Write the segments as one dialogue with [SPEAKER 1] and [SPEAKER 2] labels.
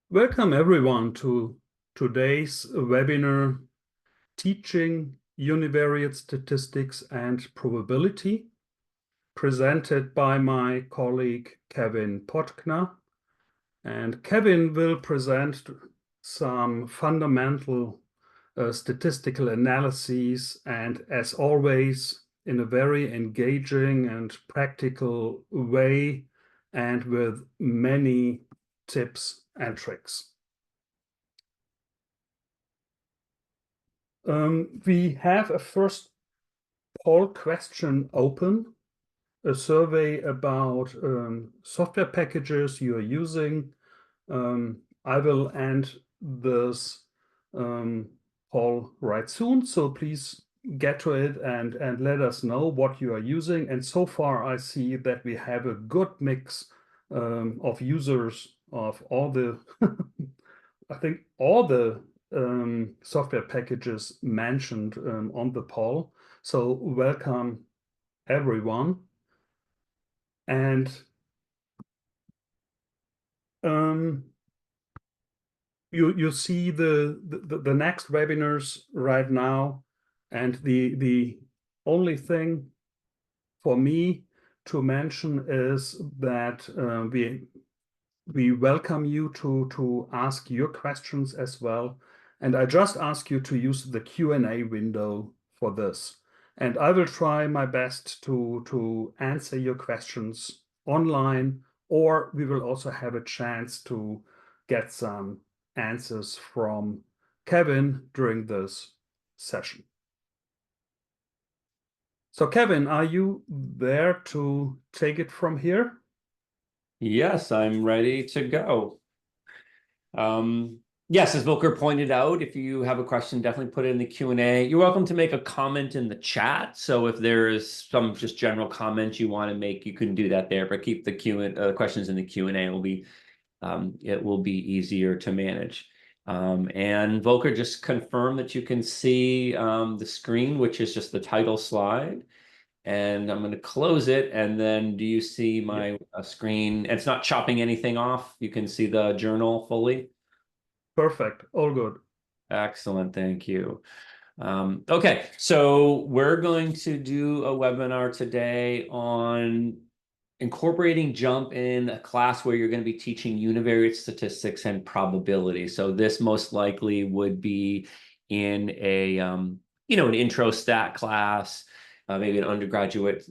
[SPEAKER 1] Welcome everyone to today's webinar, Teaching Univariate Statistics and Probability, presented by my colleague Kevin Potkner. And Kevin will present some fundamental statistical analyses, and as always, in a very engaging and practical way, and with many tips and tricks. We have a first poll question open, a survey about software packages you are using. I will end this poll right soon, so please get to it and let us know what you are using. And so far, I see that we have a good mix of users of all the, I think all the software packages mentioned on the poll. So welcome everyone. And you see the next webinars right now, and the only thing for me to mention is that we welcome you to ask your questions as well. And I just ask you to use the Q&A window for this. And I will try my best to answer your questions online, or we will also have a chance to get some answers from Kevin during this session. So Kevin, are you there to take it from here?
[SPEAKER 2] Yes, I'm ready to go. Yes, as Volker pointed out, if you have a question, definitely put it in the Q&A. You're welcome to make a comment in the chat. So if there is some just general comments you want to make, you can do that there. But keep the questions in the Q&A. It will be easier to manage. And Volker just confirmed that you can see the screen, which is just the title slide. And I'm going to close it. And then do you see my screen? It's not chopping anything off. You can see the journal fully.
[SPEAKER 1] Perfect. All good.
[SPEAKER 2] Excellent. Thank you. Okay, so we're going to do a webinar today on incorporating JMP in a class where you're going to be teaching univariate statistics and probability. So this most likely would be in an intro stat class, maybe an undergraduate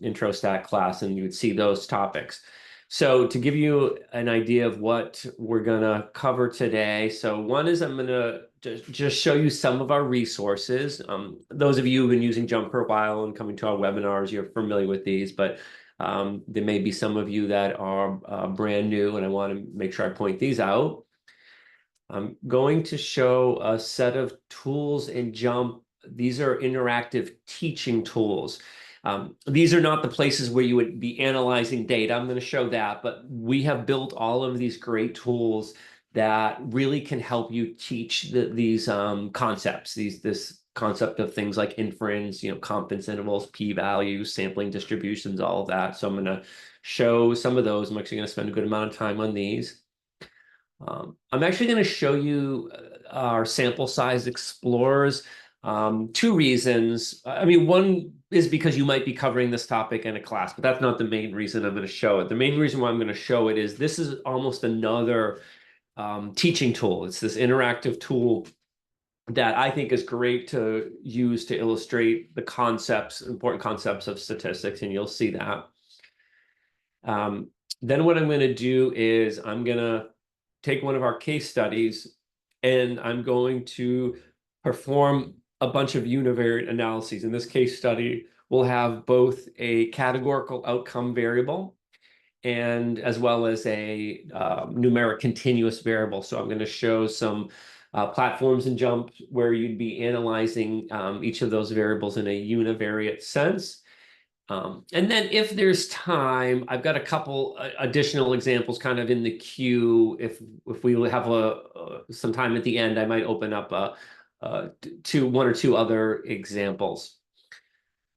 [SPEAKER 2] intro stat class, and you would see those topics. So to give you an idea of what we're going to cover today, so one is I'm going to just show you some of our resources. Those of you who've been using JMP for a while and coming to our webinars, you're familiar with these, but there may be some of you that are brand new, and I want to make sure I point these out. I'm going to show a set of tools in JMP. These are interactive teaching tools. These are not the places where you would be analyzing data. I'm going to show that, but we have built all of these great tools that really can help you teach these concepts, this concept of things like inference, confidence intervals, p-values, sampling distributions, all of that. So I'm going to show some of those. I'm actually going to spend a good amount of time on these. I'm actually going to show you our sample size explorers. Two reasons. I mean, one is because you might be covering this topic in a class, but that's not the main reason I'm going to show it. The main reason why I'm going to show it is this is almost another teaching tool. It's this interactive tool that I think is great to use to illustrate the important concepts of statistics, and you'll see that. Then what I'm going to do is I'm going to take one of our case studies, and I'm going to perform a bunch of univariate analyses. In this case study, we'll have both a categorical outcome variable and as well as a numeric continuous variable. So I'm going to show some platforms in JMP where you'd be analyzing each of those variables in a univariate sense. And then if there's time, I've got a couple additional examples kind of in the queue. If we have some time at the end, I might open up one or two other examples.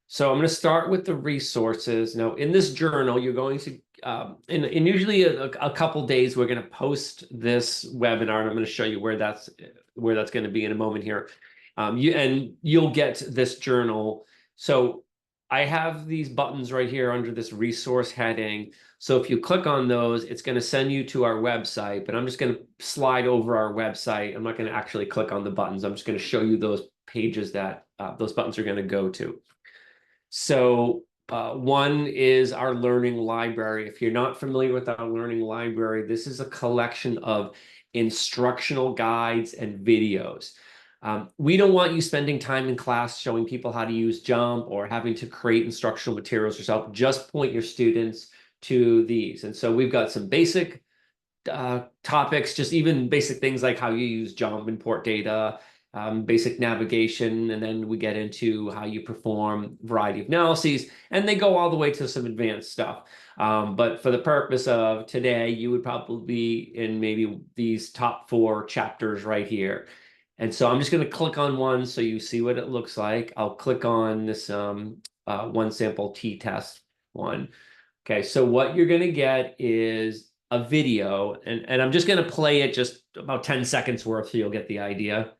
[SPEAKER 2] So I'm going to start with the resources. Now, in this journal, you're going to in usually a couple days, we're going to post this webinar, and I'm going to show you where that's going to be in a moment here. You'll get this journal. So I have these buttons right here under this resource heading. So if you click on those, it's going to send you to our website, but I'm just going to slide over our website. I'm not going to actually click on the buttons. I'm just going to show you those pages that those buttons are going to go to. So one is our learning library. If you're not familiar with our learning library, this is a collection of instructional guides and videos. We don't want you spending time in class showing people how to use JMP or having to create instructional materials yourself. Just point your students to these. And so we've got some basic topics, just even basic things like how you use JMP, import data, basic navigation, and then we get into how you perform a variety of analyses, and they go all the way to some advanced stuff. But for the purpose of today, you would probably be in maybe these top 4 chapters right here. And so I'm just going to click on one so you see what it looks like. I'll click on this one sample t-test one. Okay, so what you're going to get is a video, and I'm just going to play it just about 10 seconds worth so you'll get the idea.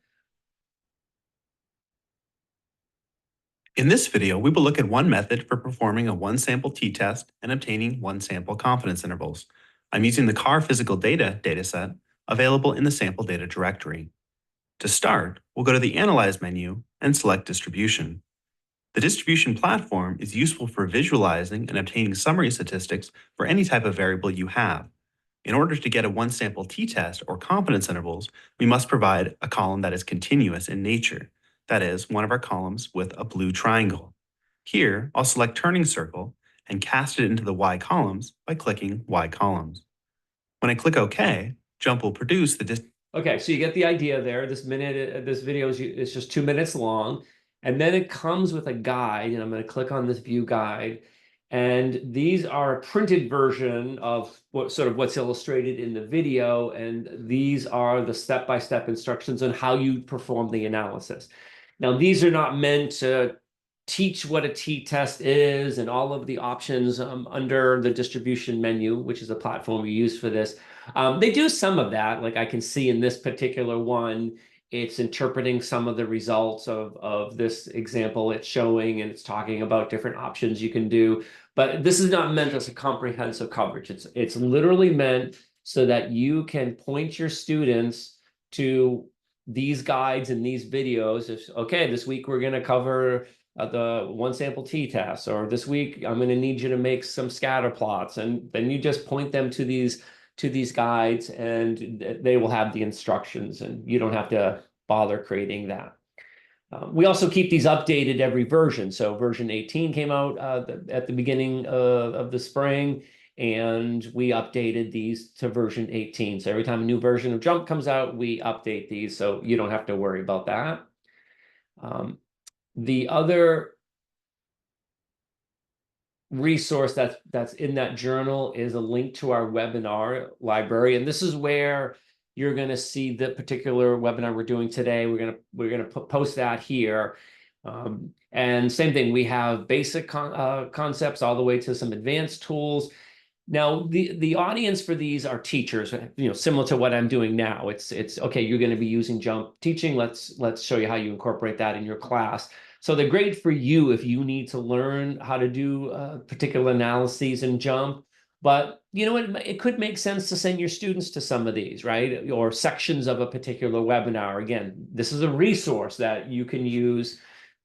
[SPEAKER 3] In this video, we will look at one method for performing a one-sample t-test and obtaining one-sample confidence intervals. I'm using the car physical data dataset available in the sample data directory. To start, we'll go to the Analyze menu and select Distribution. The distribution platform is useful for visualizing and obtaining summary statistics for any type of variable you have. In order to get a one-sample t-test or confidence intervals, we must provide a column that is continuous in nature. That is, one of our columns with a blue triangle. Here, I'll select Turning Circle and cast it into the Y columns by clicking Y columns. When I click OK, JMP will produce the
[SPEAKER 2] Okay, so you get the idea there. This video is just 2 minutes long, and then it comes with a guide, and I'm going to click on this view guide. And these are a printed version of what's illustrated in the video, and these are the step-by-step instructions on how you perform the analysis. Now, these are not meant to teach what a t-test is and all of the options under the distribution menu, which is a platform we use for this. They do some of that, like I can see in this particular one, it's interpreting some of the results of this example it's showing, and it's talking about different options you can do. But this is not meant as a comprehensive coverage. It's literally meant so that you can point your students to these guides and these videos. If, okay, this week we're going to cover the one sample t-test, or this week I'm going to need you to make some scatter plots, and then you just point them to these guides, and they will have the instructions, and you don't have to bother creating that. We also keep these updated every version. So version 18 came out at the beginning of the spring, and we updated these to version 18. So every time a new version of JMP comes out, we update these, so you don't have to worry about that. The other resource that's in that journal is a link to our webinar library, and this is where you're going to see the particular webinar we're doing today. We're going to post that here, and same thing, we have basic concepts all the way to some advanced tools. Now, the audience for these are teachers, similar to what I'm doing now. It's okay, you're going to be using JMP teaching. Let's show you how you incorporate that in your class. So they're great for you if you need to learn how to do particular analyses in JMP. But it could make sense to send your students to some of these, right? Or sections of a particular webinar. Again, this is a resource that you can use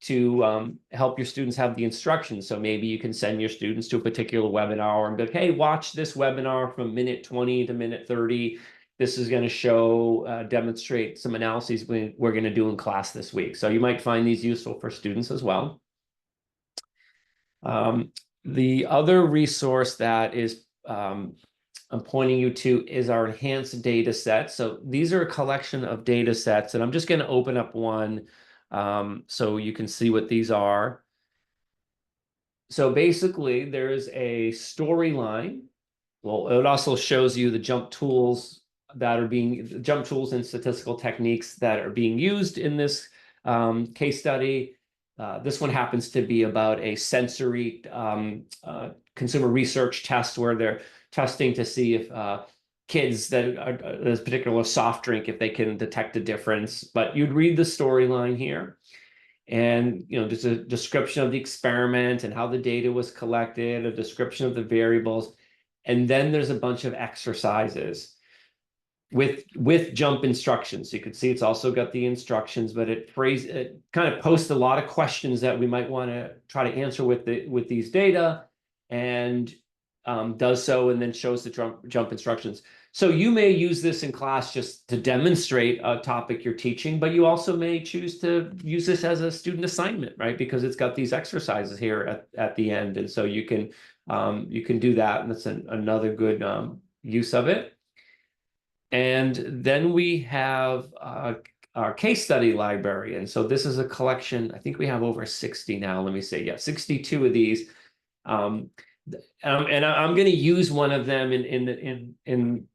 [SPEAKER 2] to help your students have the instructions. So maybe you can send your students to a particular webinar and be like, hey, watch this webinar from minute 20 to minute 30. This is going to show, demonstrate some analyses we're going to do in class this week. So you might find these useful for students as well. The other resource that is I'm pointing you to is our enhanced data set. So these are a collection of data sets, and I'm just going to open up one so you can see what these are. So basically, there's a storyline. Well, it also shows you the JMP tools JMP tools and statistical techniques that are being used in this case study. This one happens to be about a sensory consumer research tests where they're testing to see if kids that are this particular soft drink, if they can detect a difference. But you'd read the storyline here, and there's a description of the experiment and how the data was collected, a description of the variables, and then there's a bunch of exercises with jump instructions. So you can see it's also got the instructions, but it kind of posts a lot of questions that we might want to try to answer with these data, and does so, and then shows the jump instructions. So you may use this in class just to demonstrate a topic you're teaching, but you also may choose to use this as a student assignment, right? Because it's got these exercises here at the end, and so you can do that, and that's another good use of it. And then we have our case study library, and so this is a collection. I think we have over 60 now. Let me say, yeah, 62 of these. And I'm going to use one of them in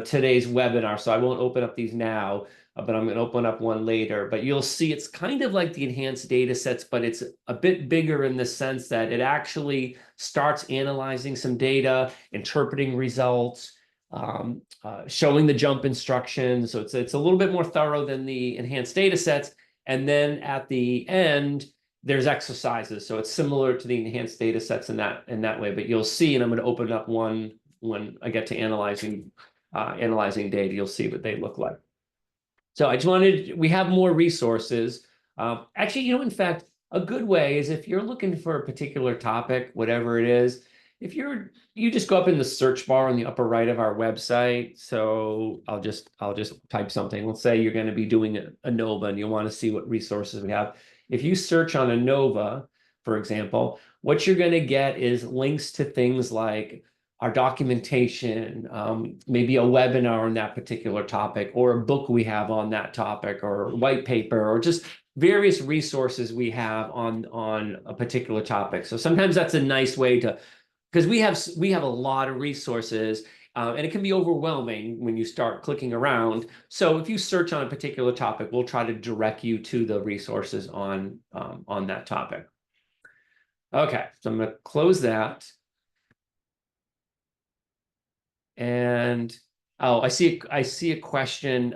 [SPEAKER 2] today's webinar, so I won't open up these now, but I'm going to open up one later. But you'll see it's kind of like the enhanced data sets, but it's a bit bigger in the sense that it actually starts analyzing some data, interpreting results, showing the jump instructions. So it's a little bit more thorough than the enhanced data sets. And then at the end, there's exercises. So it's similar to the enhanced data sets in that way. But you'll see, and I'm going to open up one when I get to analyzing data. You'll see what they look like. So I just we have more resources. Actually, in fact, a good way is if you're looking for a particular topic, whatever it is, you just go up in the search bar on the upper right of our website. So I'll just type something. Let's say you're going to be doing a ANOVA and you want to see what resources we have. If you search on ANOVA, for example, what you're going to get is links to things like our documentation, maybe a webinar on that particular topic, or a book we have on that topic, or a white paper, or just various resources we have on a particular topic. So sometimes that's a nice way to, because we have a lot of resources, and it can be overwhelming when you start clicking around. So if you search on a particular topic, we'll try to direct you to the resources on that topic. Okay, so I'm going to close that. And I see a question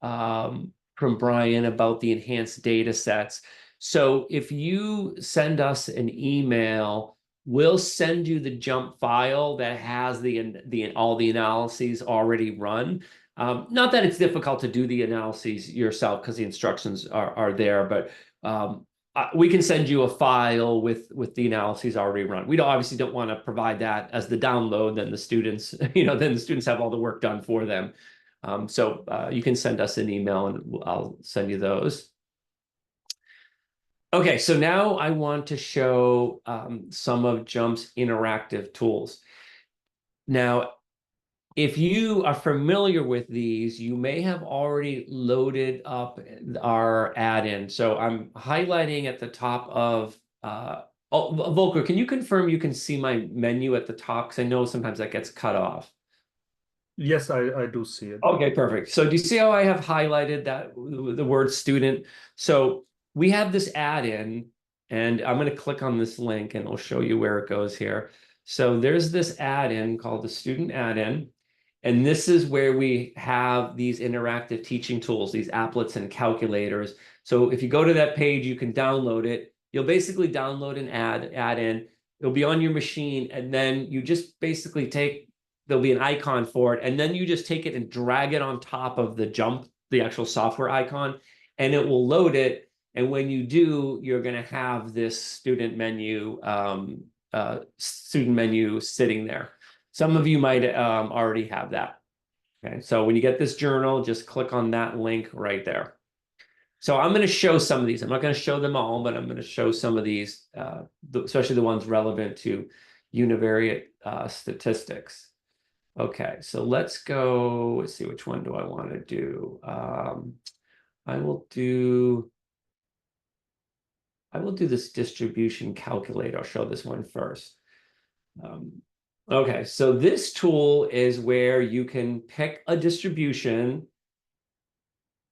[SPEAKER 2] from Brian about the enhanced data sets. So if you send us an email, we'll send you the JMP file that has all the analyses already run. Not that it's difficult to do the analyses yourself because the instructions are there, but we can send you a file with the analyses already run. We obviously don't want to provide that as the download. Then the students, then the students have all the work done for them. So you can send us an email and I'll send you those. Okay, so now I want to show some of JMP's interactive tools. Now, if you are familiar with these, you may have already loaded up our add-in. So I'm highlighting at the top of, Volker, can you confirm you can see my menu at the top? Because I know sometimes that gets cut off.
[SPEAKER 1] Yes, I do see it.
[SPEAKER 2] Okay, perfect. So do you see how I have highlighted the word student? So we have this add-in, and I'm going to click on this link and it'll show you where it goes here. So there's this add-in called the student add-in. And this is where we have these interactive teaching tools, these applets and calculators. So if you go to that page, you can download it. You'll basically download an add-in. It'll be on your machine, and then you just basically there'll be an icon for it, and then you just take it and drag it on top of the JMP, the actual software icon, and it will load it. And when you do, you're going to have this student menu sitting there. Some of you might already have that. Okay, so when you get this journal, just click on that link right there. So I'm going to show some of these. I'm not going to show them all, but I'm going to show some of these, especially the ones relevant to univariate statistics. Okay, so let's go. Let's see, which one do I want to do? I will do this distribution calculator. I'll show this one first. Okay, so this tool is where you can pick a distribution,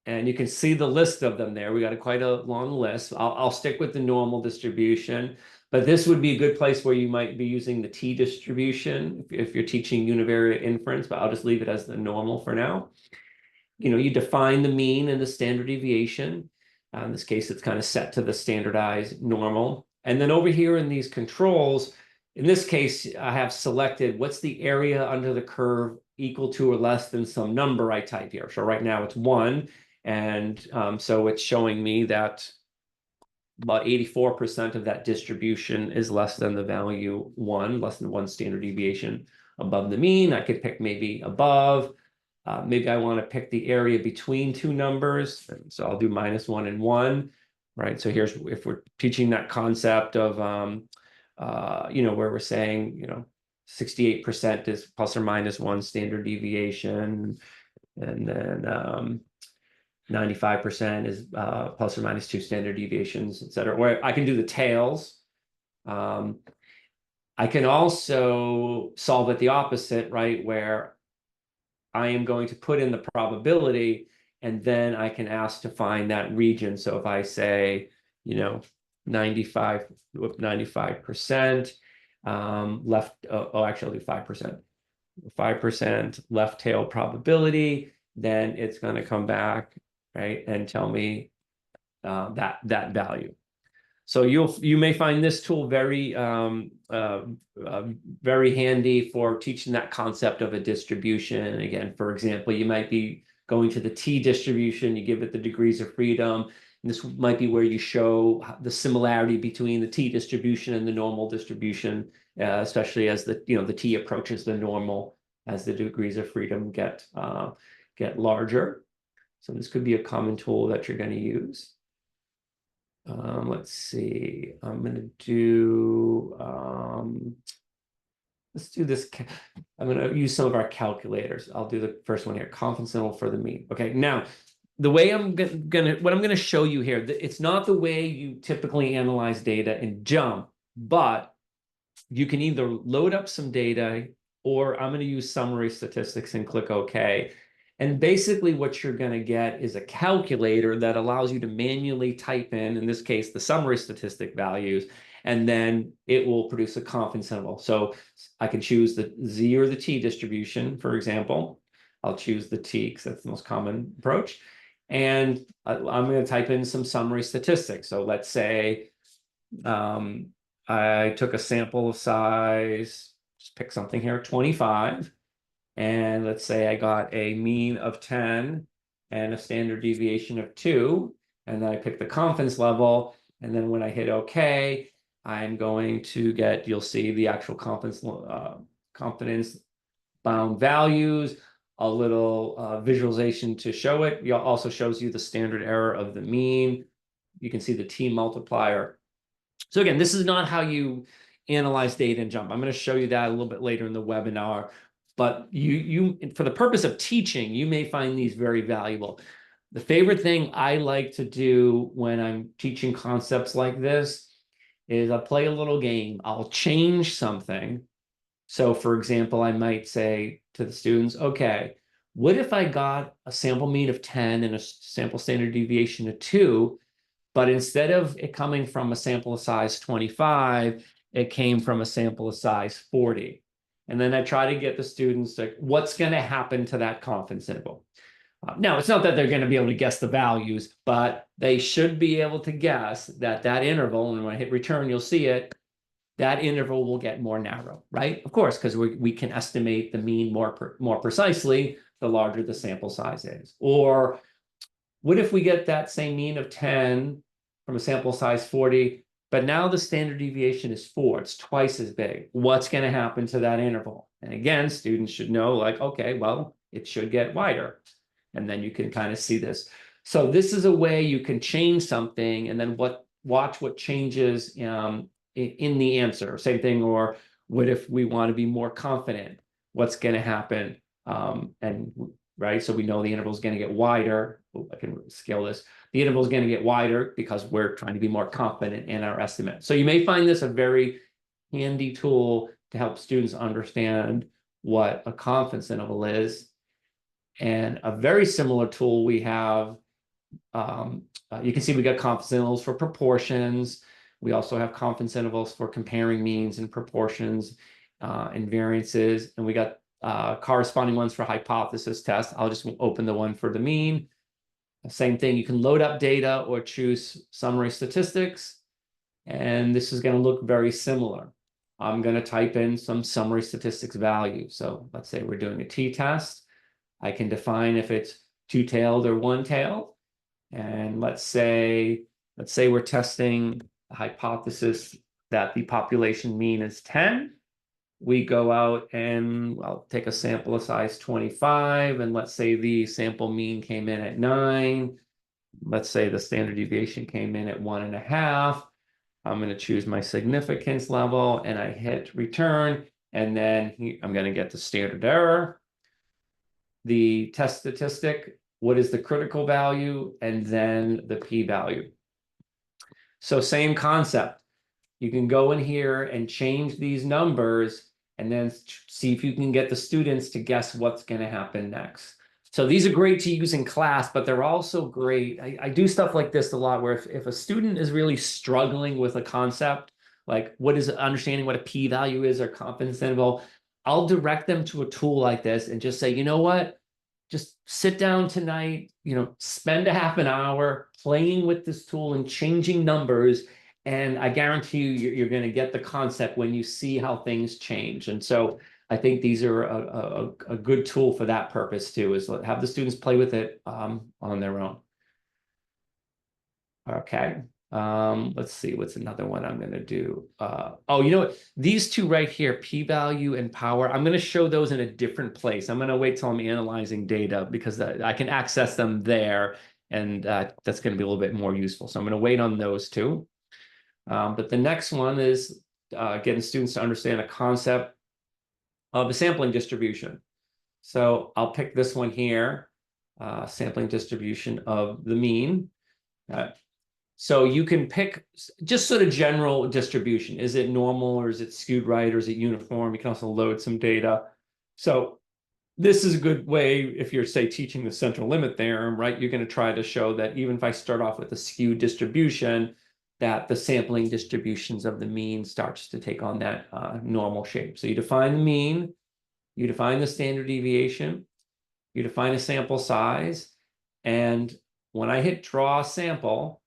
[SPEAKER 2] and you can see the list of them there. We got quite a long list. I'll stick with the normal distribution, But this would be a good place where you might be using the t-distribution if you're teaching univariate inference, but I'll just leave it as the normal for now. You define the mean and the standard deviation. In this case, it's kind of set to the standardized normal. And then over here in these controls, in this case, I have selected what's the area under the curve equal to or less than some number I type here. So right now it's 1. And so it's showing me that about 84% of that distribution is less than the value 1, less than 1 standard deviation above the mean. I could pick maybe above. Maybe I want to pick the area between two numbers. So I'll do -1 and 1, right? So here's, if we're teaching that concept of, where we're saying, 68% is plus or minus 1 standard deviation. And then 95% is plus or minus 2 standard deviations, et cetera. Or I can do the tails. I can also solve it the opposite, right? Where I am going to put in the probability, and then I can ask to find that region. So if I say, 95%, left, actually 5%. 5% left tail probability, then it's going to come back, right, and tell me that value. So you may find this tool very very handy for teaching that concept of a distribution. Again, for example, you might be going to the t-distribution, you give it the degrees of freedom. And this might be where you show the similarity between the t-distribution and the normal distribution, especially as the t approaches the normal as the degrees of freedom get larger. So this could be a common tool that you're going to use. Let's see. I'm going to do. Let's do this. I'm going to use some of our calculators. I'll do the first one here. Confidence interval for the mean. Okay. Now, the way what I'm going to show you here, it's not the way you typically analyze data in JMP, but you can either load up some data, or I'm going to use summary statistics and click OK. And basically what you're going to get is a calculator that allows you to manually type in this case, the summary statistic values, and then it will produce a confidence interval. So I can choose the Z or the T distribution, for example. I'll choose the T because that's the most common approach. And I'm going to type in some summary statistics. So let's say I took a sample of size, just pick something here, 25. And let's say I got a mean of 10 and a standard deviation of 2. And then I pick the confidence level. And then when I hit OK, I'm going to get, you'll see the actual confidence bound values, a little visualization to show it. It also shows you the standard error of the mean. You can see the T multiplier. So again, this is not how you analyze data in JMP. I'm going to show you that a little bit later in the webinar. But you for the purpose of teaching, you may find these very valuable. The favorite thing I like to do when I'm teaching concepts like this is I'll play a little game. I'll change something. So for example, I might say to the students, okay, what if I got a sample mean of 10 and a sample standard deviation of 2, but instead of it coming from a sample size 25, it came from a sample size 40. And then I try to get the students to, what's going to happen to that confidence interval? Now, it's not that they're going to be able to guess the values, but they should be able to guess that interval, and when I hit return, you'll see it, that interval will get more narrow, right? Of course, because we can estimate the mean more precisely the larger the sample size is. Or what if we get that same mean of 10 from a sample size 40, but now the standard deviation is 4, it's twice as big. What's going to happen to that interval? And again, students should know, like, okay, well, it should get wider. And then you can kind of see this. So this is a way you can change something and then watch what changes in the answer. Same thing, or what if we want to be more confident? What's going to happen? Right, so we know the interval is going to get wider. I can scale this. The interval is going to get wider because we're trying to be more confident in our estimate. So you may find this a very handy tool to help students understand what a confidence interval is. And a very similar tool we have, you can see we got confidence intervals for proportions. We also have confidence intervals for comparing means and proportions and variances. And we got corresponding ones for hypothesis tests. I'll just open the one for the mean. Same thing, you can load up data or choose summary statistics. And this is going to look very similar. I'm going to type in some summary statistics value. So let's say we're doing a t-test. I can define if it's two-tailed or one-tailed. And let's say we're testing a hypothesis that the population mean is 10. We go out and I'll take a sample of size 25. And let's say the sample mean came in at 9. Let's say the standard deviation came in at 1.5. I'm going to choose my significance level and I hit return. And then I'm going to get the standard error, the test statistic, what is the critical value, and then the p-value. So same concept. You can go in here and change these numbers and then see if you can get the students to guess what's going to happen next. So these are great to use in class, but they're also great. I do stuff like this a lot where if a student is really struggling with a concept, like what is understanding what a p-value is or confidence interval, I'll direct them to a tool like this and just say, you know what? Just sit down tonight, spend a half an hour playing with this tool and changing numbers. And I guarantee you're going to get the concept when you see how things change. And so I think these are a good tool for that purpose too, is have the students play with it on their own. Okay. Let's see, what's another one I'm going to do? Oh, you know what? These two right here, p-value and power, I'm going to show those in a different place. I'm going to wait till I'm analyzing data because I can access them there. And that's going to be a little bit more useful. So I'm going to wait on those two. But the next one is getting students to understand a concept of a sampling distribution. So I'll pick this one here, sampling distribution of the mean. So you can pick just sort of general distribution. Is it normal or is it skewed right or is it uniform? You can also load some data. So this is a good way if you're, say, teaching the central limit theorem, right? You're going to try to show that even if I start off with a skewed distribution, that the sampling distributions of the mean starts to take on that normal shape. So you define the mean, you define the standard deviation, you define a sample size, and when I hit draw sample,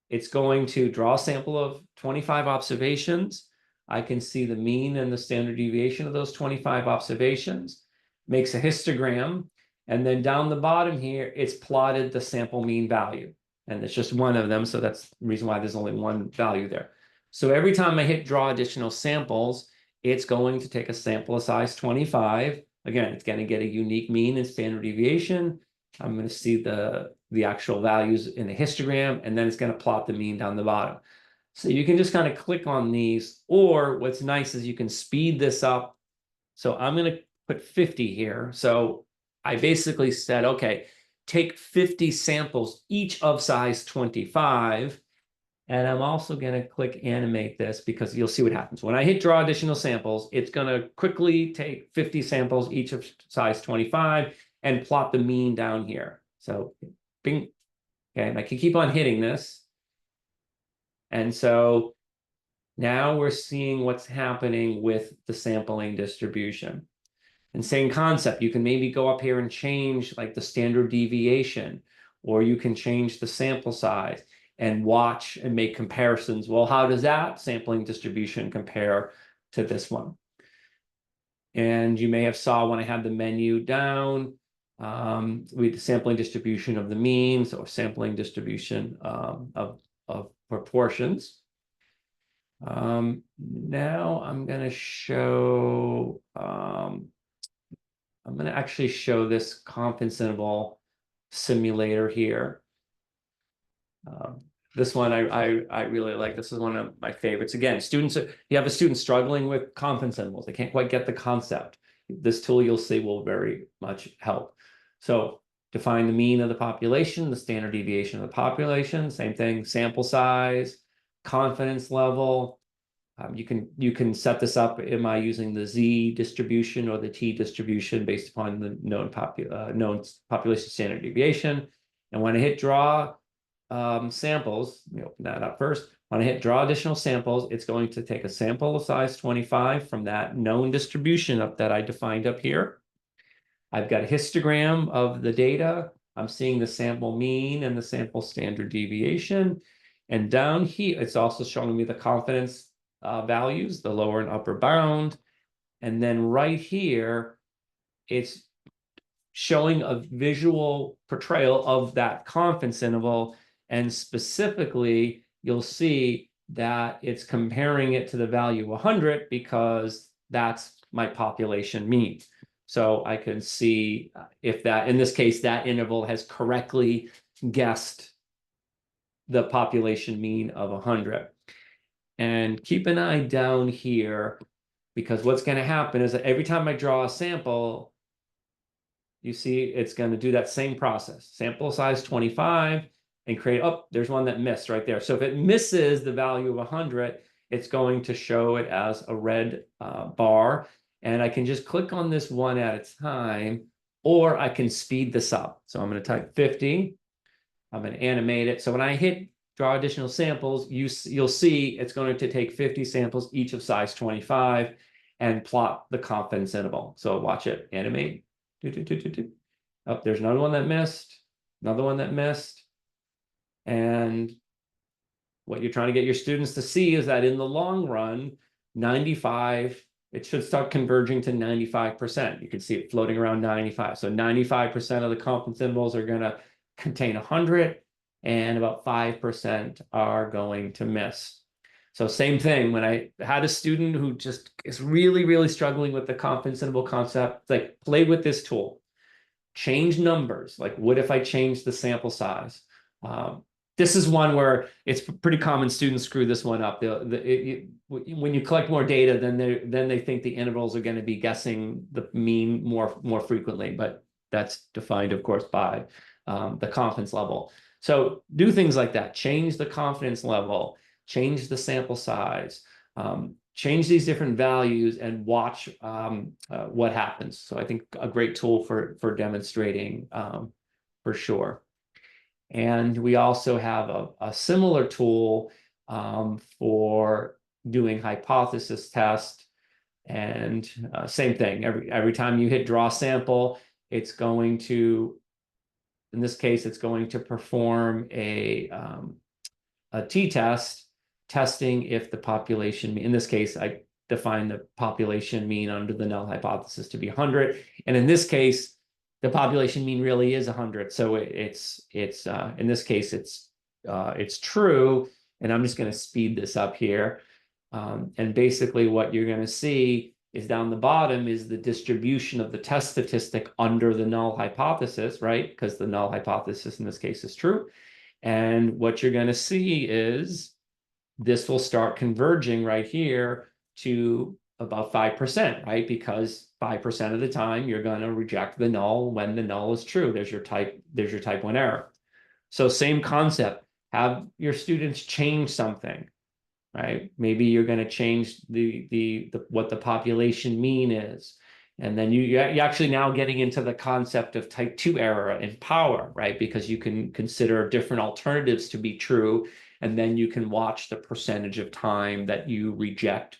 [SPEAKER 2] it's going to draw a sample of 25 observations. I can see the mean and the standard deviation of those 25 observations, makes a histogram, and then down the bottom here, it's plotted the sample mean value. And it's just one of them, so that's the reason why there's only one value there. So every time I hit draw additional samples, it's going to take a sample of size 25. Again, it's going to get a unique mean and standard deviation. I'm going to see the actual values in the histogram, and then it's going to plot the mean down the bottom. So you can just kind of click on these, or what's nice is you can speed this up. So I'm going to put 50 here. So I basically said, okay, take 50 samples, each of size 25. And I'm also going to click animate this because you'll see what happens. When I hit draw additional samples, it's going to quickly take 50 samples, each of size 25, and plot the mean down here. So bing. Okay, and I can keep on hitting this. And so now we're seeing what's happening with the sampling distribution. And same concept, you can maybe go up here and change like the standard deviation, or you can change the sample size and watch and make comparisons. Well, how does that sampling distribution compare to this one? And you may have saw when I had the menu down, with the sampling distribution of the means or sampling distribution of proportions. Now I'm going to show, I'm going to actually show this confidence interval simulator here. This one I really like. This is one of my favorites. Again, you have a student struggling with confidence intervals. They can't quite get the concept. This tool you'll see will very much help. So define the mean of the population, the standard deviation of the population, same thing, sample size, confidence level. You can set this up. Am I using the Z distribution or the T distribution based upon the known population standard deviation? And when I hit draw samples, let me open that up first. When I hit draw additional samples, it's going to take a sample of size 25 from that known distribution that I defined up here. I've got a histogram of the data. I'm seeing the sample mean and the sample standard deviation. And down here, it's also showing me the confidence values, the lower and upper bound. And then right here, it's showing a visual portrayal of that confidence interval. And specifically, you'll see that it's comparing it to the value 100 because that's my population mean. So I can see if that, in this case, that interval has correctly guessed the population mean of 100. And keep an eye down here, because what's going to happen is that every time I draw a sample, you see it's going to do that same process. Sample size 25 and create, oh, there's one that missed right there. So if it misses the value of 100, it's going to show it as a red bar. And I can just click on this one at a time, or I can speed this up. So I'm going to type 50. I'm going to animate it. So when I hit draw additional samples, you'll see it's going to take 50 samples, each of size 25, and plot the confidence interval. So watch it animate. Oh, there's another one that missed, another one that missed. And what you're trying to get your students to see is that in the long run, 95, it should start converging to 95%. You can see it floating around 95. So 95% of the confidence intervals are going to contain 100, and about 5% are going to miss. So same thing, when I had a student who just is really, really struggling with the confidence interval concept, like play with this tool, change numbers. Like, what if I change the sample size? This is one where it's pretty common students screw this one up. When you collect more data, then they think the intervals are going to be guessing the mean more frequently, but that's defined, of course, by the confidence level. So do things like that. Change the confidence level, change the sample size, change these different values, and watch what happens. So I think a great tool for demonstrating for sure. And we also have a similar tool for doing hypothesis test. And same thing, every time you hit draw sample, it's going to, in this case, it's going to perform a t-test, testing if the population, in this case, I define the population mean under the null hypothesis to be 100. And in this case, the population mean really is 100. So it's in this case, it's true. And I'm just going to speed this up here. And basically what you're going to see is down the bottom is the distribution of the test statistic under the null hypothesis, right? Because the null hypothesis in this case is true. And what you're going to see is this will start converging right here to about 5%, right? Because 5% of the time you're going to reject the null when the null is true. There's your type 1 error. So same concept, have your students change something, right? Maybe you're going to change the what the population mean is. And then you're actually now getting into the concept of type 2 error in power, right? Because you can consider different alternatives to be true, and then you can watch the percentage of time that you reject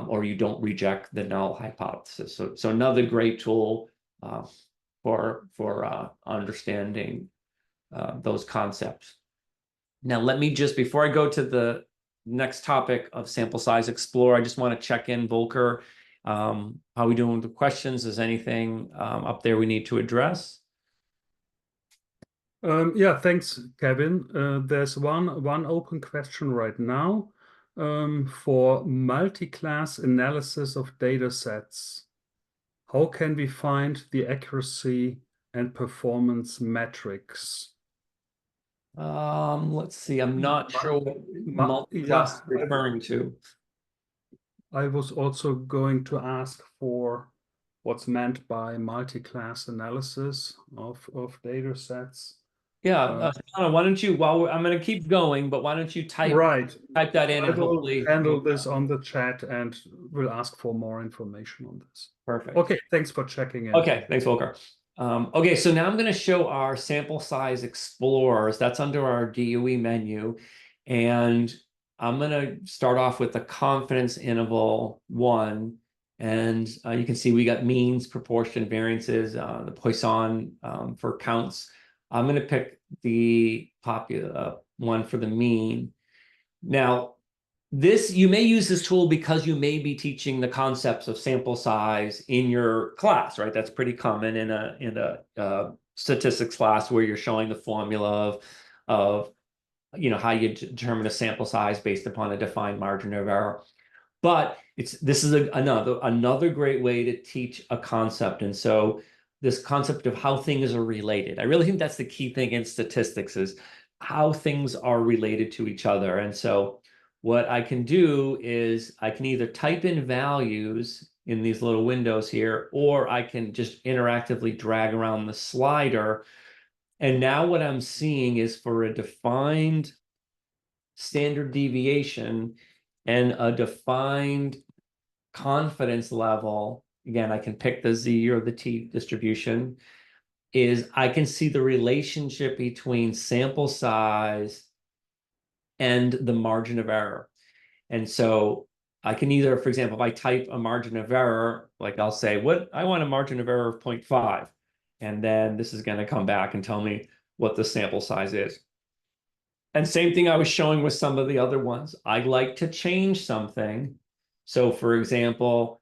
[SPEAKER 2] or you don't reject the null hypothesis. So another great tool for understanding those concepts. Now, let me just, before I go to the next topic of sample size explore, I just want to check in, Volker. How are we doing with the questions? Is anything up there we need to address?
[SPEAKER 1] Yeah, thanks, Kevin. There's one open question right now for multi-class analysis of data sets. How can we find the accuracy and performance metrics?
[SPEAKER 2] Let's see. I'm not sure what multi-class is referring to.
[SPEAKER 1] I was also going to ask for what's meant by multi-class analysis of data sets.
[SPEAKER 2] Yeah, why don't you, I'm going to keep going, but why don't you type that in, and hopefully
[SPEAKER 1] handle this on the chat, and we'll ask for more information on this.
[SPEAKER 2] Perfect.
[SPEAKER 1] Okay, thanks for checking in.
[SPEAKER 2] Okay, thanks, Volker. Okay, so now I'm going to show our sample size explorers. That's under our DOE menu. And I'm going to start off with the confidence interval 1. And you can see we got means, proportion, variances, the Poisson for counts. I'm going to pick the popular one for the mean. Now, you may use this tool because you may be teaching the concepts of sample size in your class, right? That's pretty common in a statistics class where you're showing the formula of how you determine a sample size based upon a defined margin of error. But this is another great way to teach a concept. And so this concept of how things are related, I really think that's the key thing in statistics, is how things are related to each other. And so what I can do is I can either type in values in these little windows here, or I can just interactively drag around the slider. And now what I'm seeing is for a defined standard deviation and a defined confidence level, again, I can pick the Z or the T distribution, is I can see the relationship between sample size and the margin of error. And so I can either, for example, if I type a margin of error, like I'll say, I want a margin of error of 0.5. And then this is going to come back and tell me what the sample size is. And same thing I was showing with some of the other ones. I like to change something. So for example,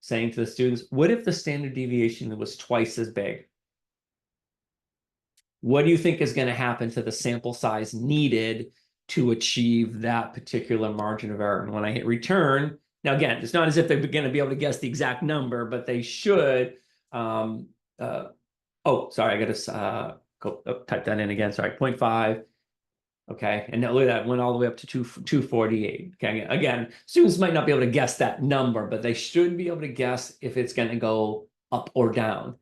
[SPEAKER 2] saying to the students, what if the standard deviation was twice as big? What do you think is going to happen to the sample size needed to achieve that particular margin of error? And when I hit return, now again, it's not as if they're going to be able to guess the exact number, but they should. Oh, sorry, I got to type that in again. Sorry, 0.5. Okay, and now look at that, went all the way up to 248. Okay, again, students might not be able to guess that number, but they should be able to guess if it's going to go up or down.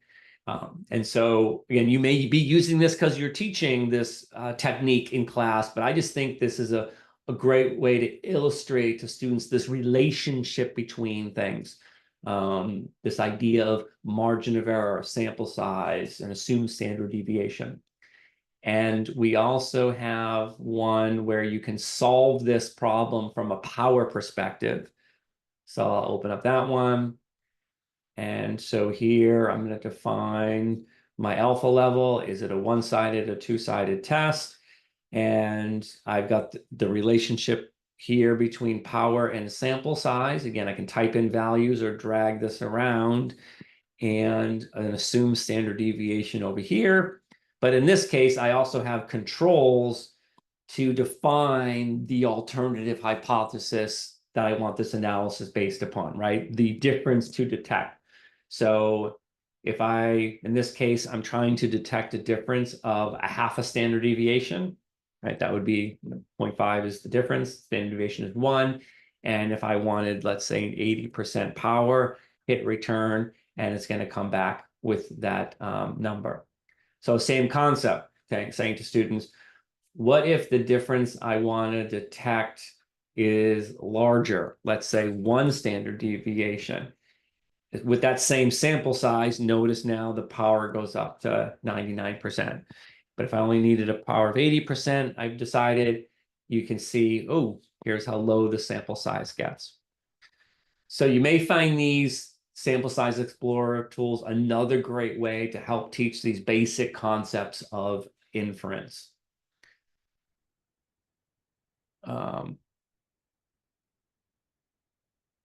[SPEAKER 2] And so, again, you may be using this because you're teaching this technique in class, but I just think this is a great way to illustrate to students this relationship between things. This idea of margin of error, sample size, and assumed standard deviation. And we also have one where you can solve this problem from a power perspective. So I'll open up that one. And so here I'm going to define my alpha level. Is it a one-sided, a two-sided test? And I've got the relationship here between power and sample size. Again, I can type in values or drag this around, and an assumed standard deviation over here. But in this case, I also have controls to define the alternative hypothesis that I want this analysis based upon, right? The difference to detect. So if in this case, I'm trying to detect a difference of a half a standard deviation, right? That would be 0.5 is the difference, standard deviation is 1. And if I wanted, let's say, an 80% power, hit return, and it's going to come back with that number. So same concept, okay, saying to students, what if the difference I want to detect is larger, let's say 1 standard deviation? With that same sample size, notice now the power goes up to 99%. But if I only needed a power of 80%, I've decided, you can see, oh, here's how low the sample size gets. So you may find these sample size explorer tools another great way to help teach these basic concepts of inference.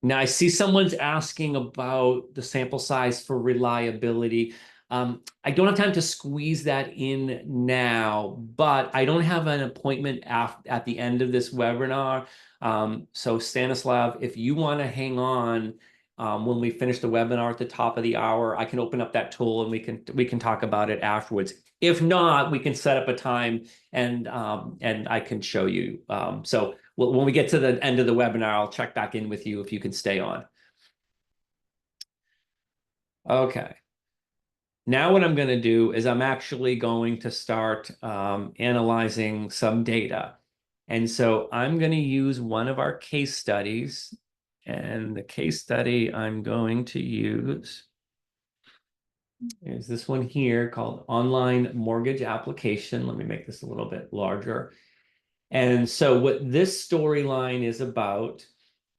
[SPEAKER 2] Now I see someone's asking about the sample size for reliability. I don't have time to squeeze that in now, but I don't have an appointment at the end of this webinar. So Stanislav, if you want to hang on when we finish the webinar at the top of the hour, I can open up that tool and we can talk about it afterwards. If not, we can set up a time and I can show you. So when we get to the end of the webinar, I'll check back in with you if you can stay on. Okay. Now what I'm going to do is I'm actually going to start analyzing some data. And so I'm going to use one of our case studies. And the case study I'm going to use is this one here called Online Mortgage Application. Let me make this a little bit larger. And so what this storyline is about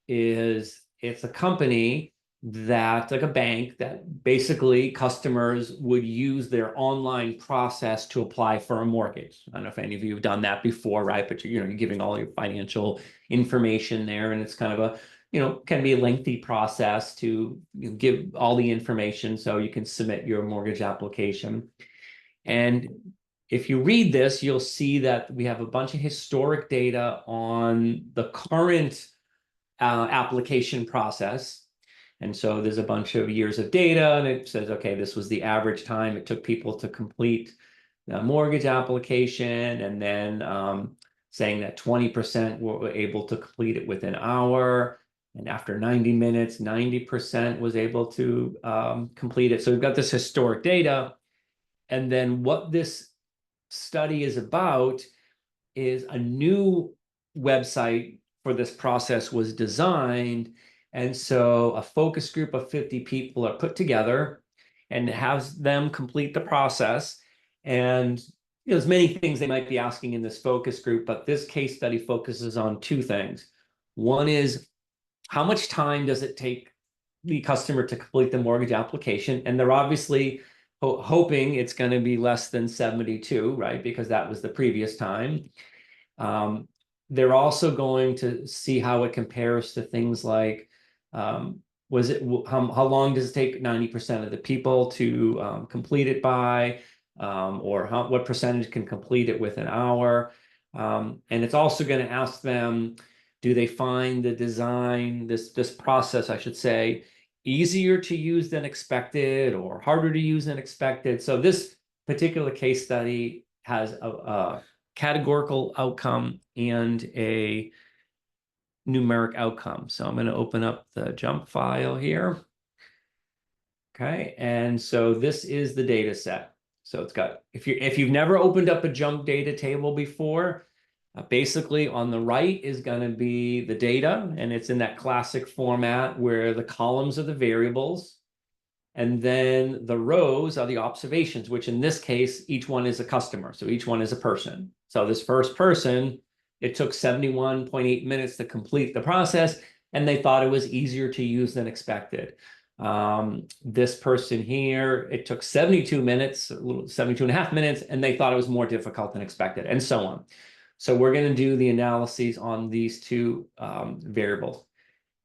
[SPEAKER 2] is it's a company that, like a bank, that basically customers would use their online process to apply for a mortgage. I don't know if any of you have done that before, right? But you're giving all your financial information there, and it's kind of a, can be a lengthy process to give all the information so you can submit your mortgage application. And if you read this, you'll see that we have a bunch of historic data on the current application process. And so there's a bunch of years of data, and it says, okay, this was the average time it took people to complete the mortgage application, and then saying that 20% were able to complete it within an hour, and after 90 minutes, 90% was able to complete it. So we've got this historic data. And then what this study is about is a new website for this process was designed. And so a focus group of 50 people are put together and has them complete the process. And there's many things they might be asking in this focus group, but this case study focuses on two things. One is, how much time does it take the customer to complete the mortgage application? And they're obviously hoping it's going to be less than 72, right? Because that was the previous time. They're also going to see how it compares to things like, how long does it take 90% of the people to complete it by, or what percentage can complete it within an hour? And it's also going to ask them, do they find the design, this process, I should say, easier to use than expected or harder to use than expected? So this particular case study has a categorical outcome and a numeric outcome. So I'm going to open up the JMP file here. Okay, and so this is the data set. So it's got, if you've never opened up a JMP data table before, basically on the right is going to be the data, and it's in that classic format where the columns are the variables, and then the rows are the observations, which in this case, each one is a customer. So each one is a person. So this first person, it took 71.8 minutes to complete the process, and they thought it was easier to use than expected. This person here, it took 72 minutes, 72 and a half minutes, and they thought it was more difficult than expected, and so on. So we're going to do the analyses on these two variables.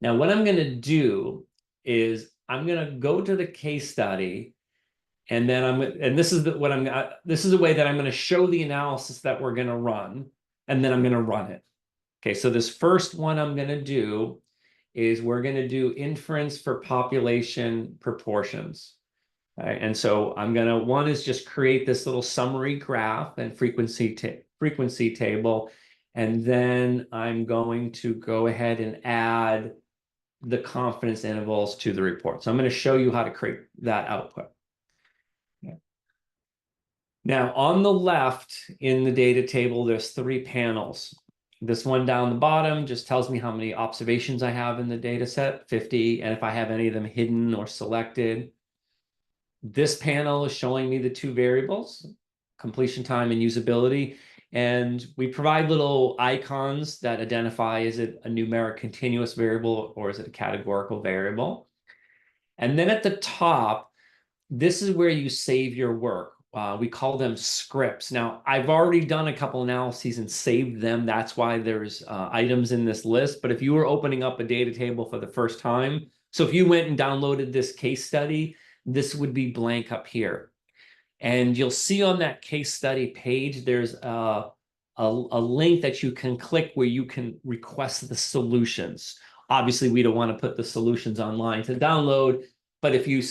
[SPEAKER 2] Now, what I'm going to do is I'm going to go to the case study, and then this is the way that I'm going to show the analysis that we're going to run, and then I'm going to run it. Okay, so this first one I'm going to do is we're going to do inference for population proportions. Right? And so one is just create this little summary graph and frequency table. And then I'm going to go ahead and add the confidence intervals to the report. So I'm going to show you how to create that output. Okay. Now, on the left in the data table, there's 3 panels. This one down the bottom just tells me how many observations I have in the data set, 50, and if I have any of them hidden or selected. This panel is showing me the 2 variables, completion time and usability. And we provide little icons that identify, is it a numeric continuous variable or is it a categorical variable? And then at the top, this is where you save your work. We call them scripts. Now, I've already done a couple analyses and saved them. That's why there's items in this list. But if you were opening up a data table for the first time, so if you went and downloaded this case study, this would be blank up here. And you'll see on that case study page, there's a link that you can click where you can request the solutions. Obviously, we don't want to put the solutions online to download, but if you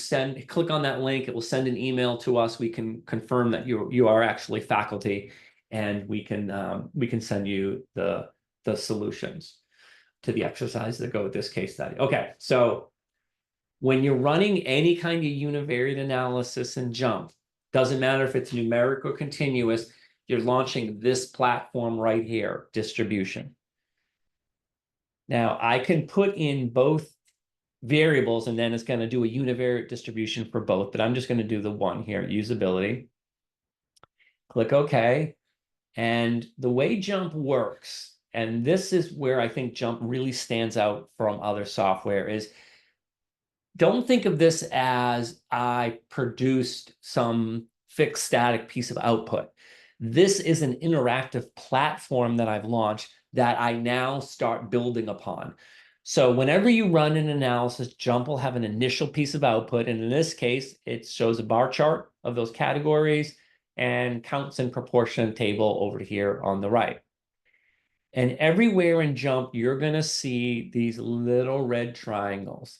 [SPEAKER 2] click on that link, it will send an email to us. We can confirm that you are actually faculty, and we can send you the solutions to the exercise that go with this case study. Okay, so when you're running any kind of univariate analysis in JMP, doesn't matter if it's numeric or continuous, you're launching this platform right here, distribution. Now, I can put in both variables, and then it's going to do a univariate distribution for both, but I'm just going to do the one here, usability. Click OK. And the way JMP works, and this is where I think JMP really stands out from other software, is don't think of this as I produced some fixed static piece of output. This is an interactive platform that I've launched that I now start building upon. So whenever you run an analysis, JMP will have an initial piece of output. And in this case, it shows a bar chart of those categories and counts and proportion table over here on the right. And everywhere in JMP, you're going to see these little red triangles.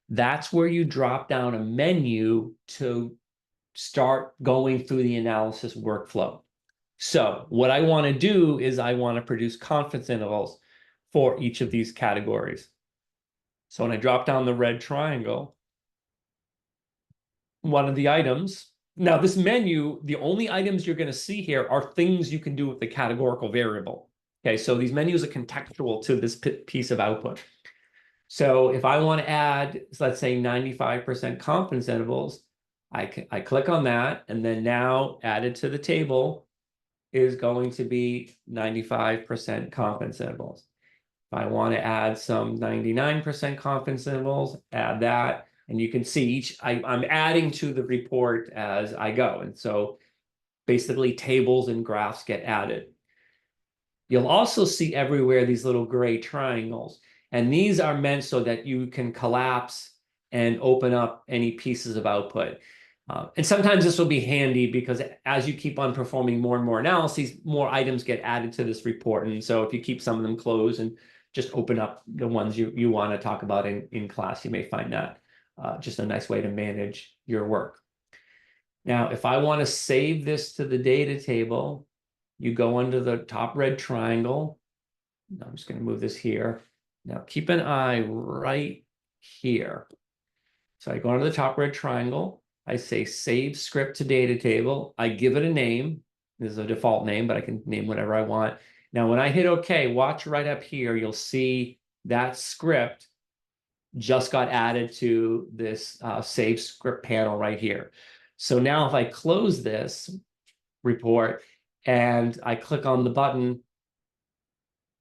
[SPEAKER 2] That's where you drop down a menu to start going through the analysis workflow. So what I want to do is I want to produce confidence intervals for each of these categories. So when I drop down the red triangle, one of the items, now this menu, the only items you're going to see here are things you can do with the categorical variable. Okay, so these menus are contextual to this piece of output. So if I want to add, let's say 95% confidence intervals, I click on that, and then now added to the table is going to be 95% confidence intervals. If I want to add some 99% confidence intervals, add that. And you can see I'm adding to the report as I go. And so basically tables and graphs get added. You'll also see everywhere these little gray triangles. And these are meant so that you can collapse and open up any pieces of output. And sometimes this will be handy because as you keep on performing more and more analyses, more items get added to this report. And so if you keep some of them closed and just open up the ones you want to talk about in class, you may find that just a nice way to manage your work. Now, if I want to save this to the data table, you go under the top red triangle. I'm just going to move this here. Now, keep an eye right here. So I go under the top red triangle. I say save script to data table. I give it a name. This is a default name, but I can name whatever I want. Now, when I hit OK, watch right up here. You'll see that script just got added to this save script panel right here. So now if I close this report and I click on the button,